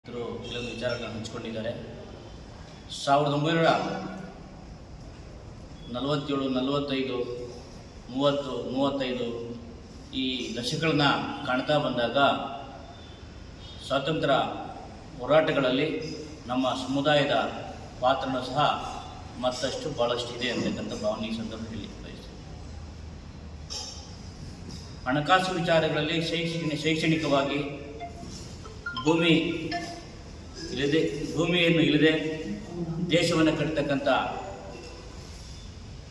ಕೆಲವು ವಿಚಾರಗಳನ್ನು ಹಂಚಿಕೊಂಡಿದ್ದಾರೆ. 1947, 45, 30, 35 ಈ ದಶಕಗಳನ್ನ ಕಾಣ್ತಾ ಬಂದಾಗ ಸ್ವಾತಂತ್ರ್ಯ ಹೋರಾಟಗಳಲ್ಲಿ ನಮ್ಮ ಸಮುದಾಯದ ಪಾತ್ರನೂ ಸಹ ಮತ್ತಷ್ಟು ಭಾಳಷ್ಟಿದೆ ಅಂತಕ್ಕಂಥ ಭಾವನೆ ಈ ಸಂದರ್ಭದಲ್ಲಿ ಬಯಸ್ತೀನಿ. ಹಣಕಾಸು ವಿಚಾರಗಳಲ್ಲಿ ಶೈಕ್ಷಣಿಕವಾಗಿ ಭೂಮಿಯನ್ನು ಇಲ್ಲದೆ ದೇಶವನ್ನು ಕಟ್ಟತಕ್ಕಂಥ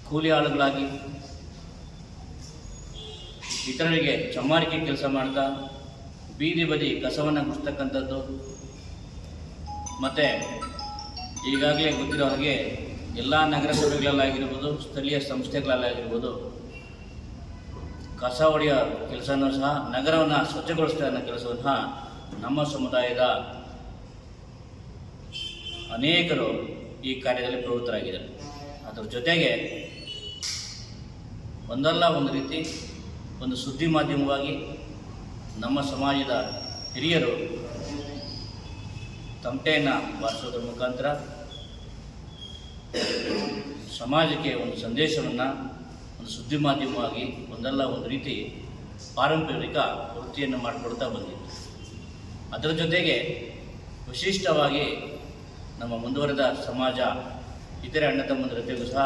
ಕೂಲಿ ಆಳುಗಳಾಗಿ ಇತರರಿಗೆ ಚಮ್ಮಾರಿಕೆ ಕೆಲಸ ಮಾಡ್ತಾ ಬೀದಿ ಬದಿ ಕಸವನ್ನು ಗುಡಿಸ್ತಕ್ಕಂಥದ್ದು, ಮತ್ತು ಈಗಾಗಲೇ ಗೊತ್ತಿರೋರಿಗೆ ಎಲ್ಲ ನಗರಸಭೆಗಳಲ್ಲಾಗಿರ್ಬೋದು, ಸ್ಥಳೀಯ ಸಂಸ್ಥೆಗಳಲ್ಲಾಗಿರ್ಬೋದು, ಕಸ ಹೊಡೆಯೋ ಕೆಲಸನೂ ಸಹ, ನಗರವನ್ನು ಸ್ವಚ್ಛಗೊಳಿಸ್ತಾ ಅನ್ನೋ ಕೆಲಸವನ್ನು ಸಹ ನಮ್ಮ ಸಮುದಾಯದ ಅನೇಕರು ಈ ಕಾರ್ಯದಲ್ಲಿ ಪ್ರವೃತ್ತರಾಗಿದ್ದಾರೆ. ಅದರ ಜೊತೆಗೆ ಒಂದಲ್ಲ ಒಂದು ರೀತಿ ಒಂದು ಸುದ್ದಿ ಮಾಧ್ಯಮವಾಗಿ ನಮ್ಮ ಸಮಾಜದ ಹಿರಿಯರು ತಮಟೆಯನ್ನು ಬಾರಿಸೋದ್ರ ಮುಖಾಂತರ ಸಮಾಜಕ್ಕೆ ಒಂದು ಸಂದೇಶವನ್ನು ಒಂದು ಸುದ್ದಿ ಮಾಧ್ಯಮವಾಗಿ ಒಂದಲ್ಲ ಒಂದು ರೀತಿ ಪಾರಂಪರಿಕ ವೃತ್ತಿಯನ್ನು ಮಾಡಿಕೊಡ್ತಾ ಬಂದಿತ್ತು. ಅದರ ಜೊತೆಗೆ ವಿಶಿಷ್ಟವಾಗಿ ನಮ್ಮ ಮುಂದುವರೆದ ಸಮಾಜ ಇತರೆ ಅಣ್ಣ ತಮ್ಮಂದಿರ ಜೊತೆಗೂ ಸಹ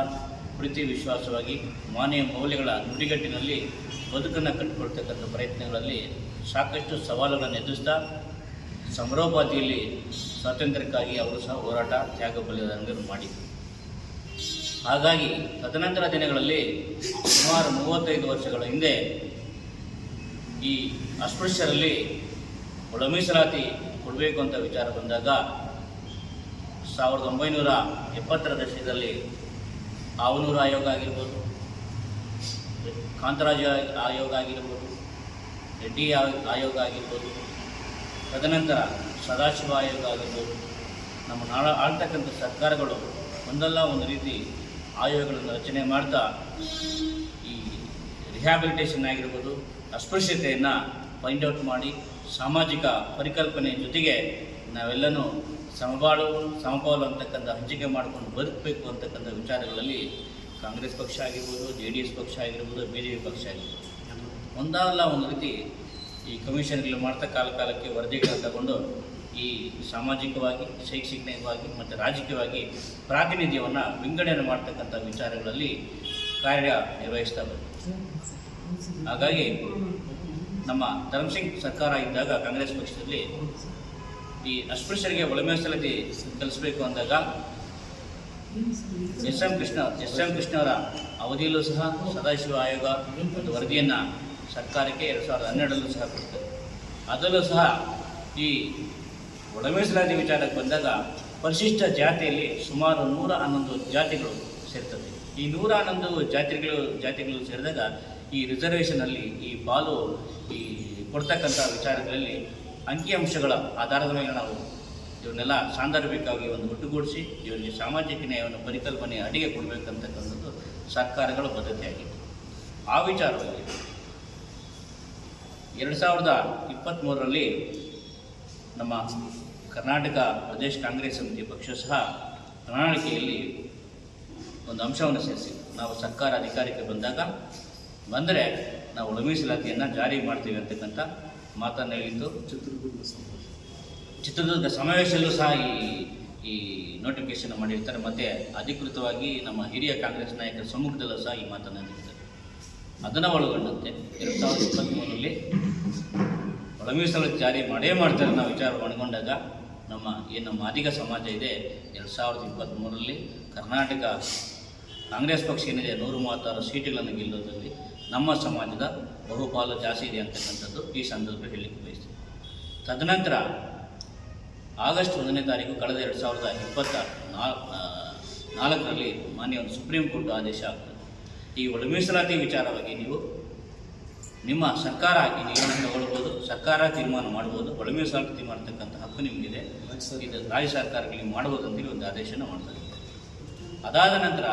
ಪ್ರೀತಿ ವಿಶ್ವಾಸವಾಗಿ ಮಾನವೀಯ ಮೌಲ್ಯಗಳ ನುಡಿಗಟ್ಟಿನಲ್ಲಿ ಬದುಕನ್ನು ಕಟ್ಟಿಕೊಳ್ತಕ್ಕಂಥ ಪ್ರಯತ್ನಗಳಲ್ಲಿ ಸಾಕಷ್ಟು ಸವಾಲುಗಳನ್ನು ಎದುರಿಸ್ತಾ ಸಮರೋಪಾದಿಯಲ್ಲಿ ಸ್ವಾತಂತ್ರ್ಯಕ್ಕಾಗಿ ಅವರು ಸಹ ಹೋರಾಟ ತ್ಯಾಗ ಬಲಿದಾನಗಳನ್ನು ಮಾಡಿದರು. ಹಾಗಾಗಿ ತದನಂತರ ದಿನಗಳಲ್ಲಿ ಸುಮಾರು 35 ವರ್ಷಗಳ ಹಿಂದೆ ಈ ಅಸ್ಪೃಶ್ಯರಲ್ಲಿ ಒಳ ಮೀಸಲಾತಿ ಕೊಡಬೇಕು ಅಂತ ವಿಚಾರ ಬಂದಾಗ 1970ರ ದಶಕದಲ್ಲಿ ಆವನೂರು ಆಯೋಗ ಆಗಿರ್ಬೋದು, ಕಾಂತರಾಜ ಆಯೋಗ ಆಗಿರ್ಬೋದು, ರೆಡ್ಡಿ ಆಯೋಗ ಆಗಿರ್ಬೋದು, ತದನಂತರ ಸದಾಶಿವ ಆಯೋಗ ಆಗಿರ್ಬೋದು, ನಮ್ಮ ಆಳ್ತಕ್ಕಂಥ ಸರ್ಕಾರಗಳು ಒಂದಲ್ಲ ಒಂದು ರೀತಿ ಆಯೋಗಗಳನ್ನು ರಚನೆ ಮಾಡ್ತಾ ಈ ರಿಹ್ಯಾಬಿಲಿಟೇಷನ್ ಆಗಿರ್ಬೋದು, ಅಸ್ಪೃಶ್ಯತೆಯನ್ನು ಫೈಂಡ್ ಔಟ್ ಮಾಡಿ ಸಾಮಾಜಿಕ ಪರಿಕಲ್ಪನೆ ಜೊತೆಗೆ ನಾವೆಲ್ಲನೂ ಸಮಪಾಲು ಅಂತಕ್ಕಂಥ ಹಂಚಿಕೆ ಮಾಡಿಕೊಂಡು ಬದುಕಬೇಕು ಅಂತಕ್ಕಂಥ ವಿಚಾರಗಳಲ್ಲಿ ಕಾಂಗ್ರೆಸ್ ಪಕ್ಷ ಆಗಿರ್ಬೋದು, JDS ಪಕ್ಷ ಆಗಿರ್ಬೋದು, BJP ಪಕ್ಷ ಆಗಿರ್ಬೋದು ಒಂದಲ್ಲ ಒಂದು ರೀತಿ ಈ ಕಮಿಷನ್ಗಳು ಮಾಡ್ತಾ ಕಾಲಕ್ಕೆ ವರದಿಗಳನ್ನು ತಗೊಂಡು ಈ ಸಾಮಾಜಿಕವಾಗಿ, ಶೈಕ್ಷಣಿಕವಾಗಿ ಮತ್ತು ರಾಜಕೀಯವಾಗಿ ಪ್ರಾತಿನಿಧ್ಯವನ್ನು ವಿಂಗಡಣೆ ಮಾಡ್ತಕ್ಕಂಥ ವಿಚಾರಗಳಲ್ಲಿ ಕಾರ್ಯನಿರ್ವಹಿಸ್ತಾ ಬಂತು. ಹಾಗಾಗಿ ನಮ್ಮ ಧರ್ಮಸಿಂಗ್ ಸರ್ಕಾರ ಇದ್ದಾಗ ಕಾಂಗ್ರೆಸ್ ಪಕ್ಷದಲ್ಲಿ ಈ ಅಸ್ಪೃಶ್ಯರಿಗೆ ಒಳ ಮೀಸಲಾತಿ ಕಲಿಸಬೇಕು ಅಂದಾಗ ಎಸ್ ಎಂ ಕೃಷ್ಣವರ ಅವಧಿಯಲ್ಲೂ ಸಹ ಸದಾಶಿವ ಆಯೋಗ ಒಂದು ವರದಿಯನ್ನು ಸರ್ಕಾರಕ್ಕೆ 2012ರಲ್ಲೂ ಸಹ ಕೊಡ್ತಾರೆ. ಅದರಲ್ಲೂ ಸಹ ಈ ಒಳ ಮೀಸಲಾತಿ ವಿಚಾರಕ್ಕೆ ಬಂದಾಗ ಪರಿಶಿಷ್ಟ ಜಾತಿಯಲ್ಲಿ ಸುಮಾರು 111 ಜಾತಿಗಳು ಸೇರ್ತದೆ. ಈ 111 ಜಾತಿಗಳು ಸೇರಿದಾಗ ಈ ರಿಸರ್ವೇಷನಲ್ಲಿ ಈ ಪಾಲು ಈ ಕೊಡ್ತಕ್ಕಂಥ ವಿಚಾರಗಳಲ್ಲಿ ಅಂಕಿಅಂಶಗಳ ಆಧಾರದ ಮೇಲೆ ನಾವು ಇವನ್ನೆಲ್ಲ ಸಾಂದರ್ಭಿಕವಾಗಿ ಒಂದು ಒಟ್ಟುಗೂಡಿಸಿ ಇವರಿಗೆ ಸಾಮಾಜಿಕ ನ್ಯಾಯವನ್ನು ಪರಿಕಲ್ಪನೆ ಅಡಿಗೆ ಕೊಡಬೇಕಂತಕ್ಕಂಥದ್ದು ಸರ್ಕಾರಗಳ ಬದ್ಧತೆಯಾಗಿತ್ತು. ಆ ವಿಚಾರದಲ್ಲಿ 2023ರಲ್ಲಿ ನಮ್ಮ ಕರ್ನಾಟಕ ಪ್ರದೇಶ ಕಾಂಗ್ರೆಸ್ ಸಮಿತಿ ಪಕ್ಷ ಸಹ ಪ್ರಣಾಳಿಕೆಯಲ್ಲಿ ಒಂದು ಅಂಶವನ್ನು ಸೇರಿಸಿ ನಾವು ಸರ್ಕಾರ ಅಧಿಕಾರಕ್ಕೆ ಬಂದರೆ ನಾವು ಒಳ ಮೀಸಲಾತಿಯನ್ನು ಜಾರಿ ಮಾಡ್ತೀವಿ ಅಂತಕ್ಕಂಥ ಮಾತನ್ನು ಹೇಳಿದ್ದು. ಚಿತ್ರದುರ್ಗ ಸಮಾವೇಶದಲ್ಲೂ ಸಹ ಈ ನೋಟಿಫಿಕೇಶನ್ ಮಾಡಿರ್ತಾರೆ. ಮತ್ತು ಅಧಿಕೃತವಾಗಿ ನಮ್ಮ ಹಿರಿಯ ಕಾಂಗ್ರೆಸ್ ನಾಯಕರ ಸಮ್ಮುಖದಲ್ಲೂ ಸಹ ಈ ಮಾತನ್ನು ಹೇಳಿರ್ತಾರೆ. ಅದನ್ನು ಒಳಗೊಂಡಂತೆ 2023ರಲ್ಲಿ ಒಳ ಮೀಸಲಾತಿ ಜಾರಿ ಮಾಡ್ತಾರೆ ನಾವು ವಿಚಾರ ಒಳಗೊಂಡಾಗ ನಮ್ಮ ಮಾದಿಗ ಸಮಾಜ ಇದೆ 2023ರಲ್ಲಿ ಕರ್ನಾಟಕ ಕಾಂಗ್ರೆಸ್ ಪಕ್ಷ ಏನಿದೆ 136 ಸೀಟುಗಳನ್ನು ಗೆಲ್ಲೋದ್ರಲ್ಲಿ ನಮ್ಮ ಸಮಾಜದ ಬಹುಪಾಲು ಜಾಸ್ತಿ ಇದೆ ಅಂತಕ್ಕಂಥದ್ದು ಈ ಸಂದರ್ಭ ಹೇಳಲಿಕ್ಕೆ ಬಯಸ್ತೀವಿ. ತದನಂತರ ಆಗಸ್ಟ್ 1ನೇ ತಾರೀಕು ಕಳೆದ 2024ರಲ್ಲಿ ಮಾನ್ಯ ಒಂದು ಸುಪ್ರೀಂ ಕೋರ್ಟ್ ಆದೇಶ ಆಗ್ತದೆ. ಈ ಒಳ ಮೀಸಲಾತಿ ವಿಚಾರವಾಗಿ ನೀವು ನಿಮ್ಮ ಸರ್ಕಾರ ನಿರ್ಣಯ ತಗೊಳ್ಬೋದು, ಸರ್ಕಾರ ತೀರ್ಮಾನ ಮಾಡ್ಬೋದು, ಒಳ ಮೀಸಲಾತಿ ಮಾಡ್ತಕ್ಕಂಥ ಹಕ್ಕು ನಿಮಗಿದೆ, ಇದು ರಾಜ್ಯ ಸರ್ಕಾರಗಳಿಗೆ ಮಾಡ್ಬೋದು ಅಂತೇಳಿ ಒಂದು ಆದೇಶನ ಮಾಡ್ತಾರೆ. ಅದಾದ ನಂತರ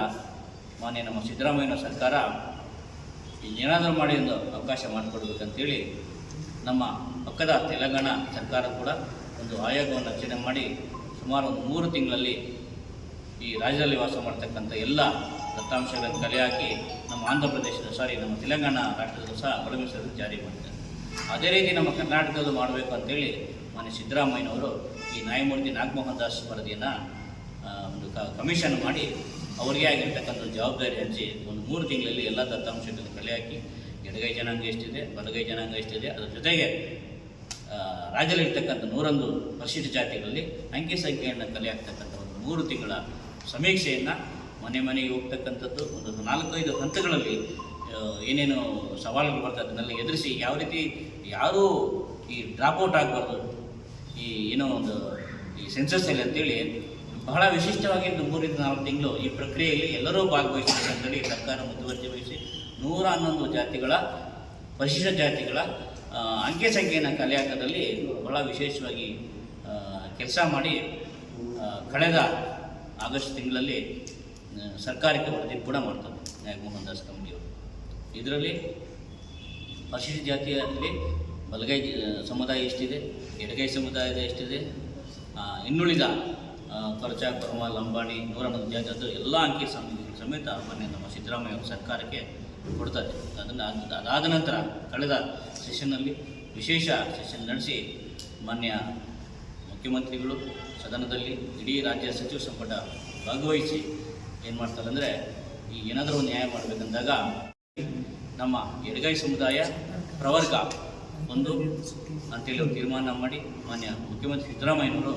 ಮಾನ್ಯ ನಮ್ಮ ಸಿದ್ದರಾಮಯ್ಯ ಸರ್ಕಾರ ಏನಾದರೂ ಮಾಡಿ ಒಂದು ಅವಕಾಶ ಮಾಡಿಕೊಡ್ಬೇಕಂತೇಳಿ ನಮ್ಮ ಪಕ್ಕದ ತೆಲಂಗಾಣ ಸರ್ಕಾರ ಕೂಡ ಒಂದು ಆಯೋಗವನ್ನು ರಚನೆ ಮಾಡಿ ಸುಮಾರು ಒಂದು 3 ತಿಂಗಳಲ್ಲಿ ಈ ರಾಜ್ಯದಲ್ಲಿ ವಾಸ ಮಾಡ್ತಕ್ಕಂಥ ಎಲ್ಲ ದತ್ತಾಂಶಗಳನ್ನು ಕಲೆ ಹಾಕಿ ನಮ್ಮ ತೆಲಂಗಾಣ ರಾಷ್ಟ್ರದಲ್ಲೂ ಸಹ ಒಳಮೀಸಲಾತಿ ಜಾರಿ ಮಾಡಿದ್ದಾರೆ. ಅದೇ ರೀತಿ ನಮ್ಮ ಕರ್ನಾಟಕದಲ್ಲೂ ಮಾಡಬೇಕು ಅಂತೇಳಿ ಮಾನ್ಯ ಸಿದ್ದರಾಮಯ್ಯನವರು ಈ ನ್ಯಾಯಮೂರ್ತಿ ನಾಗಮೋಹನ್ ದಾಸ್ ವರದಿಯನ್ನು ಒಂದು ಕಮಿಷನ್ ಮಾಡಿ ಅವರಿಗೆ ಆಗಿರ್ತಕ್ಕಂಥ ಜವಾಬ್ದಾರಿ ಹಂಚಿ ಒಂದು 3 ತಿಂಗಳಲ್ಲಿ ಎಲ್ಲ ದತ್ತಾಂಶಗಳನ್ನು ಕಲೆ ಹಾಕಿ ಎಡಗೈ ಜನಾಂಗ ಎಷ್ಟಿದೆ, ಬಲಗೈ ಜನಾಂಗ ಎಷ್ಟಿದೆ, ಅದರ ಜೊತೆಗೆ ರಾಜ್ಯದಲ್ಲಿ ಇರ್ತಕ್ಕಂಥ 101 ಪರಿಶಿಷ್ಟ ಜಾತಿಗಳಲ್ಲಿ ಅಂಕಿ ಸಂಖ್ಯೆಯನ್ನು ಕಲೆ ಹಾಕ್ತಕ್ಕಂಥ ಒಂದು 3 ತಿಂಗಳ ಸಮೀಕ್ಷೆಯನ್ನು ಮನೆಗೆ ಹೋಗ್ತಕ್ಕಂಥದ್ದು ಒಂದು 4-5 ಹಂತಗಳಲ್ಲಿ ಏನೇನು ಸವಾಲುಗಳು ಬರ್ತದೆ ಅದನ್ನೆಲ್ಲ ಎದುರಿಸಿ ಯಾವ ರೀತಿ ಯಾರೂ ಈ ಡ್ರಾಪ್ಔಟ್ ಆಗಬಾರ್ದು ಈ ಏನೋ ಒಂದು ಈ ಸೆನ್ಸಸ್ಸಲ್ಲಿ ಅಂತೇಳಿ ಬಹಳ ವಿಶಿಷ್ಟವಾಗಿ 3-4 ತಿಂಗಳು ಈ ಪ್ರಕ್ರಿಯೆಯಲ್ಲಿ ಎಲ್ಲರೂ ಭಾಗವಹಿಸಬೇಕು ಅಂತೇಳಿ ಸರ್ಕಾರ ಮುತುವರ್ಜಿ ವಹಿಸಿ 111 ಜಾತಿಗಳ ಪರಿಶಿಷ್ಟ ಜಾತಿಗಳ ಅಂಕೆ ಸಂಖ್ಯೆಯನ್ನು ಕಲೆ ಹಾಕೋದ್ರಲ್ಲಿ ಬಹಳ ವಿಶೇಷವಾಗಿ ಕೆಲಸ ಮಾಡಿ ಕಳೆದ ಆಗಸ್ಟ್ ತಿಂಗಳಲ್ಲಿ ಸರ್ಕಾರಕ್ಕೆ ವರದಿ ಕೂಡ ಮಾಡ್ತಾರೆ ನಾಗಮೋಹನ್ ದಾಸ್ ಕಮಿಟಿಯವರು. ಇದರಲ್ಲಿ ಪರಿಶಿಷ್ಟ ಜಾತಿಯಲ್ಲಿ ಬಲಗೈ ಸಮುದಾಯ ಎಷ್ಟಿದೆ, ಎಡಗೈ ಸಮುದಾಯದ ಎಷ್ಟಿದೆ, ಇನ್ನುಳಿದ ಕೊರಚ, ಕೊರಮ, ಲಂಬಾಣಿ 111 ಜಾತಿ ಎಲ್ಲ ಅಂಕಿ ಸಮೇತ ನಮ್ಮ ಸಿದ್ದರಾಮಯ್ಯ ಅವರು ಸರ್ಕಾರಕ್ಕೆ ಕೊಡ್ತಾರೆ. ಅದಾದ ನಂತರ ಕಳೆದ ಸೆಷನ್ನಲ್ಲಿ ವಿಶೇಷ ಸೆಷನ್ ನಡೆಸಿ ಮಾನ್ಯ ಮುಖ್ಯಮಂತ್ರಿಗಳು ಸದನದಲ್ಲಿ ಇಡೀ ರಾಜ್ಯ ಸಚಿವ ಸಂಪುಟ ಭಾಗವಹಿಸಿ ಏನು ಮಾಡ್ತಾರೆ ಅಂದರೆ ಈ ಏನಾದರೂ ಒಂದು ನ್ಯಾಯ ಮಾಡಬೇಕಂದಾಗ ನಮ್ಮ ಎಡಗೈ ಸಮುದಾಯ ಪ್ರವರ್ಗ ಒಂದು ಅಂತೇಳಿ ಒಂದು ತೀರ್ಮಾನ ಮಾಡಿ ಮಾನ್ಯ ಮುಖ್ಯಮಂತ್ರಿ ಸಿದ್ದರಾಮಯ್ಯನವರು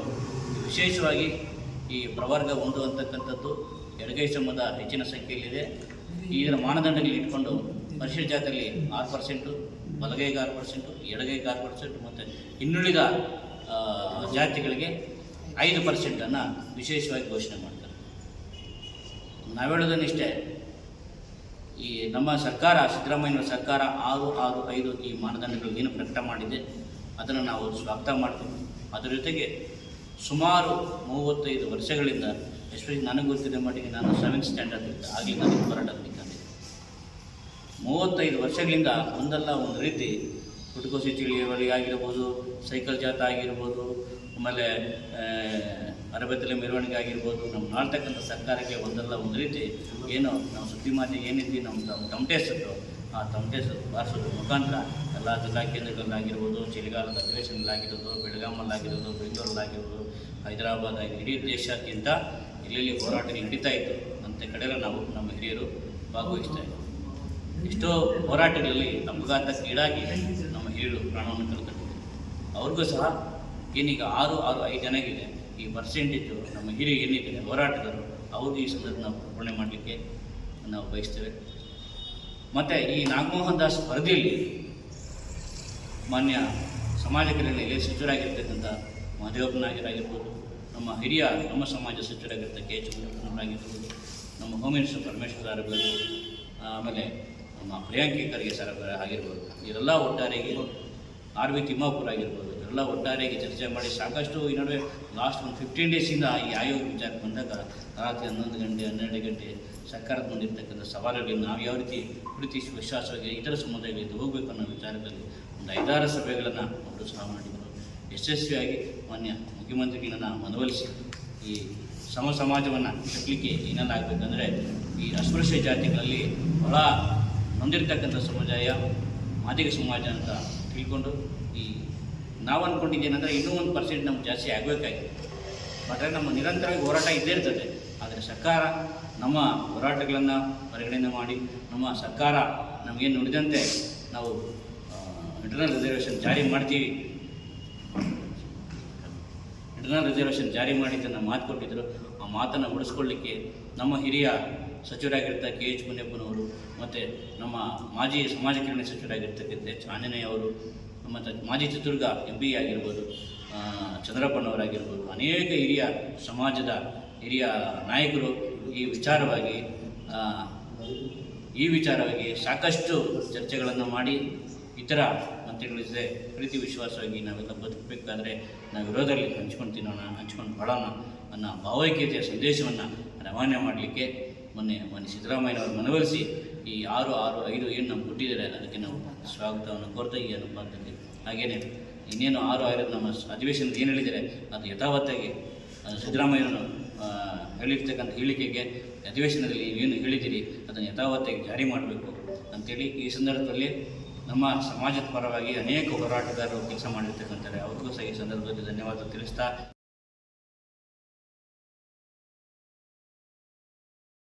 ವಿಶೇಷವಾಗಿ ಈ ಪ್ರವರ್ಗ 1 ಅಂತಕ್ಕಂಥದ್ದು ಎಡಗೈ ಸಮುದಾಯ ಹೆಚ್ಚಿನ ಸಂಖ್ಯೆಯಲ್ಲಿದೆ. ಇದರ ಮಾನದಂಡಗಳಲ್ಲಿ ಇಟ್ಕೊಂಡು ಪರಿಶಿಷ್ಟ ಜಾತಿಯಲ್ಲಿ 6%, ಬಲಗೈಗೆ 6%, ಎಡಗೈಗೆ 6% ಮತ್ತು ಇನ್ನುಳಿದ ಜಾತಿಗಳಿಗೆ 5%ಅನ್ನು ವಿಶೇಷವಾಗಿ ಘೋಷಣೆ ಮಾಡ್ತಾರೆ. ನಾವೇಳೋದನ್ನಿಷ್ಟೇ, ಈ ನಮ್ಮ ಸರ್ಕಾರ ಸಿದ್ದರಾಮಯ್ಯನ ಸರ್ಕಾರ 6-6-5 ಈ ಮಾನದಂಡಗಳು ಏನು ಪ್ರಕಟ ಮಾಡಿದೆ ಅದನ್ನು ನಾವು ಸ್ವಾಗತ ಮಾಡ್ತೀವಿ. ಅದರ ಜೊತೆಗೆ ಸುಮಾರು 35 ವರ್ಷಗಳಿಂದ ಎಸ್ಪೆಷಲಿ ನನಗೆ ಗೊತ್ತಿದ್ದ ಮಟ್ಟಿಗೆ ನಾನು 7th ಸ್ಟ್ಯಾಂಡರ್ಡ್ ಇದ್ದೆ, ಆಗಲಿ ನನಗೆ ಹೋರಾಟ ನಡೀತದೆ. 35 ವರ್ಷಗಳಿಂದ ಒಂದಲ್ಲ ಒಂದು ರೀತಿ ಕುಟುಕೋಸಿ ಚಳುವಳಿ ಆಗಿರ್ಬೋದು, ಸೈಕಲ್ ಜಾಥಾ ಆಗಿರ್ಬೋದು, ಆಮೇಲೆ ಅರಬತ್ತಲೆ ಮೆರವಣಿಗೆ ಆಗಿರ್ಬೋದು, ನಮ್ಮ ಆಳ್ತಕ್ಕಂಥ ಸರ್ಕಾರಕ್ಕೆ ಒಂದಲ್ಲ ಒಂದು ರೀತಿ ಏನು ನಾವು ಸುದ್ದಿ ಮಾತಿಗೆ ಏನಿದ್ವಿ ನಮ್ಮ ತಮಟೆ ಸುತ್ತು ಆ ತಮಟೆ ಬಾರಿಸೋದ್ರ ಮುಖಾಂತರ ಎಲ್ಲ ಜಿಲ್ಲಾ ಕೇಂದ್ರಗಳಲ್ಲಾಗಿರ್ಬೋದು, ಚಳಿಗಾಲದ ಅಧಿವೇಶನಗಳಾಗಿರೋದು, ಬೆಳಗಾಮಲ್ಲಾಗಿರೋದು, ಬೆಂಗಳೂರಲ್ಲಾಗಿರೋದು, ಹೈದರಾಬಾದ್ ಆಗಿ ಇಡೀ ದೇಶಕ್ಕಿಂತ ಎಲ್ಲೆಲ್ಲಿ ಹೋರಾಟಗಳು ನಡೀತಾ ಇತ್ತು ಅಂಥ ಕಡೆಲ್ಲ ನಾವು ನಮ್ಮ ಹಿರಿಯರು ಭಾಗವಹಿಸ್ತಾ ಇದ್ದರು. ಎಷ್ಟೋ ಹೋರಾಟಗಳಲ್ಲಿ ಅಪಘಾತಕ್ಕೀಡಾಗಿ ನಮ್ಮ ಹಿರಿಯರು ಪ್ರಾಣವನ್ನು ಕಳ್ಕೊಂಡಿದ್ದಾರೆ. ಅವ್ರಿಗೂ ಸಹ ಏನೀಗ 6-6-5 ಜನಗಿದೆ ಈ ಪರ್ಸೆಂಟೇಜು ನಮ್ಮ ಹಿರಿಯ ಏನಿದೆ ಹೋರಾಟಗಾರರು ಅವ್ರಿಗೆ ಈ ಸಂದರ್ಭ ನಾವು ಪೂರ್ಣೆ ಮಾಡಲಿಕ್ಕೆ ನಾವು ಬಯಸ್ತೇವೆ. ಮತ್ತು ಈ ನಾಗಮೋಹನ್ ದಾಸ್ ವರದಿಯಲ್ಲಿ ಮಾನ್ಯ ಸಮಾಜ ಕಲ್ಯಾಣ ಇಲಾಖೆ ಸಚಿವರಾಗಿರ್ತಕ್ಕಂಥ ಮಹದೇವಪ್ಪನಾಗಿರ್ಬೋದು, ನಮ್ಮ ಹಿರಿಯ ನಮ್ಮ ಸಮಾಜ ಸಚಿವರಾಗಿರ್ತ ಕೆ ಎಚ್ ಮುನಿಯಪ್ಪನವರಾಗಿರ್ಬೋದು, ನಮ್ಮ ಹೋಮ್ ಮಿನಿಸ್ಟರ್ ಪರಮೇಶ್ವರ್ ಆಗಿರ್ಬೋದು, ಆಮೇಲೆ ನಮ್ಮ ಪ್ರಿಯಾಂಕಿ ಖರ್ಗೆ ಸರ್ ಆಗಿರ್ಬೋದು, ಇವರೆಲ್ಲ ಒಟ್ಟಾರೆಗೆ ಆರ್ ವಿ ತಿಮ್ಮಾಪುರ ಆಗಿರ್ಬೋದು, ಇವರೆಲ್ಲ ಒಟ್ಟಾರೆಗೆ ಚರ್ಚೆ ಮಾಡಿ ಸಾಕಷ್ಟು ಈ ನಡುವೆ ಲಾಸ್ಟ್ ಒಂದು 15 ಡೇಸಿಂದ ಈ ಆಯೋಗ ವಿಚಾರಕ್ಕೆ ಬಂದಾಗ ರಾತ್ರಿ 11 ಗಂಟೆ 12 ಗಂಟೆ ಸರ್ಕಾರದ ಮುಂದಿರ್ತಕ್ಕಂಥ ಸವಾಲುಗಳಿಗೆ ನಾವು ಯಾವ ರೀತಿ ಪ್ರೀತಿ ವಿಶ್ವಾಸವಾಗಿ ಇತರ ಸಮುದಾಯಗಳಿಗೆ ಹೋಗಬೇಕು ಅನ್ನೋ ವಿಚಾರದಲ್ಲಿ ಒಂದು 5-6 ಸಭೆಗಳನ್ನು ಅವರು ಸಹ ಮಾಡಿದರು. ಯಶಸ್ವಿಯಾಗಿ ಮಾನ್ಯ ಮುಖ್ಯಮಂತ್ರಿಗಳನ್ನು ಮನವೊಲಿಸಿ ಈ ಸಮಾಜವನ್ನು ಕಟ್ಟಲಿಕ್ಕೆ ಏನೆಲ್ಲ ಆಗಬೇಕಂದ್ರೆ ಈ ಅಸ್ಪೃಶ್ಯ ಜಾತಿಗಳಲ್ಲಿ ಬಹಳ ನೊಂದಿರ್ತಕ್ಕಂಥ ಸಮುದಾಯ ಮಾದಿಗ ಸಮಾಜ ಅಂತ ತಿಳ್ಕೊಂಡು ಈ ನಾವು ಅಂದ್ಕೊಂಡಿದ್ದೇನೆಂದರೆ ಇನ್ನೂ 1% ನಮ್ಗೆ ಜಾಸ್ತಿ ಆಗಬೇಕಾಗಿದೆ. ಬಟ್ ನಮ್ಮ ನಿರಂತರವಾಗಿ ಹೋರಾಟ ಇದ್ದೇ ಇರ್ತದೆ. ಆದರೆ ಸರ್ಕಾರ ನಮ್ಮ ಹೋರಾಟಗಳನ್ನು ಪರಿಗಣನೆ ಮಾಡಿ ನಮ್ಮ ಸರ್ಕಾರ ನಮಗೇನು ನುಡಿದಂತೆ ನಾವು ಇಂಟರ್ನಲ್ ರಿಸರ್ವೇಷನ್ ಜಾರಿ ಮಾಡ್ತೀವಿ, ಇಂಟರ್ನಲ್ ರಿಸರ್ವೇಷನ್ ಜಾರಿ ಮಾಡಿದ್ದನ್ನು ಮಾತು ಕೊಟ್ಟಿದ್ದರು. ಆ ಮಾತನ್ನು ಉಳಿಸ್ಕೊಳ್ಳಿಕ್ಕೆ ನಮ್ಮ ಹಿರಿಯ ಸಚಿವರಾಗಿರ್ತ ಕೆ ಎಚ್ ಮುನಿಯಪ್ಪನವರು ಮತ್ತು ನಮ್ಮ ಮಾಜಿ ಸಮಾಜ ಕಲ್ಯಾಣ ಸಚಿವರಾಗಿರ್ತಕ್ಕಂಥ ಎಚ್ ಆಂಜನೇಯ ಅವರು ಮತ್ತು ಮಾಜಿ ಚಿತ್ರದುರ್ಗ MP ಆಗಿರ್ಬೋದು, ಚಂದ್ರಪ್ಪನವರಾಗಿರ್ಬೋದು, ಅನೇಕ ಹಿರಿಯ ಸಮಾಜದ ಹಿರಿಯ ನಾಯಕರು ಈ ವಿಚಾರವಾಗಿ ಸಾಕಷ್ಟು ಚರ್ಚೆಗಳನ್ನು ಮಾಡಿ ಇತರ ಮಂತ್ರಿಗಳ ಜೊತೆ ಪ್ರೀತಿ ವಿಶ್ವಾಸವಾಗಿ ನಾವೆಲ್ಲ ಬದುಕಬೇಕಾದ್ರೆ ನಾವು ವಿರೋಧದಲ್ಲಿ ಹಂಚ್ಕೊಂಡು ಬಾಳೋಣ ಅನ್ನೋ ಭಾವೈಕ್ಯತೆಯ ಸಂದೇಶವನ್ನು ರವಾನೆ ಮಾಡಲಿಕ್ಕೆ ಮೊನ್ನೆ ಸಿದ್ದರಾಮಯ್ಯನವರು ಮನವೊಲಿಸಿ ಈ 6-6-5 ಏನು ನಾವು ಕೊಟ್ಟಿದ್ದಾರೆ ಅದಕ್ಕೆ ನಾವು ಸ್ವಾಗತವನ್ನು ಕೋರ್ತಾ ಈ ಅನುಪಾತದಲ್ಲಿ ಹಾಗೆಯೇ ಇನ್ನೇನು 6 ನಮ್ಮ ಅಧಿವೇಶನದಲ್ಲಿ ಏನು ಹೇಳಿದರೆ ಅದು ಯಥಾವತ್ತಾಗಿ ಸಿದ್ದರಾಮಯ್ಯನವರು ಹೇಳಿರ್ತಕ್ಕಂಥ ಹೇಳಿಕೆಗೆ ಅಧಿವೇಶನದಲ್ಲಿ ಏನು ಹೇಳಿದ್ದೀರಿ ಅದನ್ನು ಯಥಾವತ್ತಾಗಿ ಜಾರಿ ಮಾಡಬೇಕು ಅಂತೇಳಿ ಈ ಸಂದರ್ಭದಲ್ಲಿ ನಮ್ಮ ಸಮಾಜದ ಪರವಾಗಿ ಅನೇಕ ಹೋರಾಟಗಾರರು ಕೆಲಸ ಮಾಡಿರ್ತಕ್ಕಂಥವ್ರೆ ಅವ್ರಿಗೂ ಸಹ ಈ ಸಂದರ್ಭದಲ್ಲಿ ಧನ್ಯವಾದ ತಿಳಿಸ್ತಾ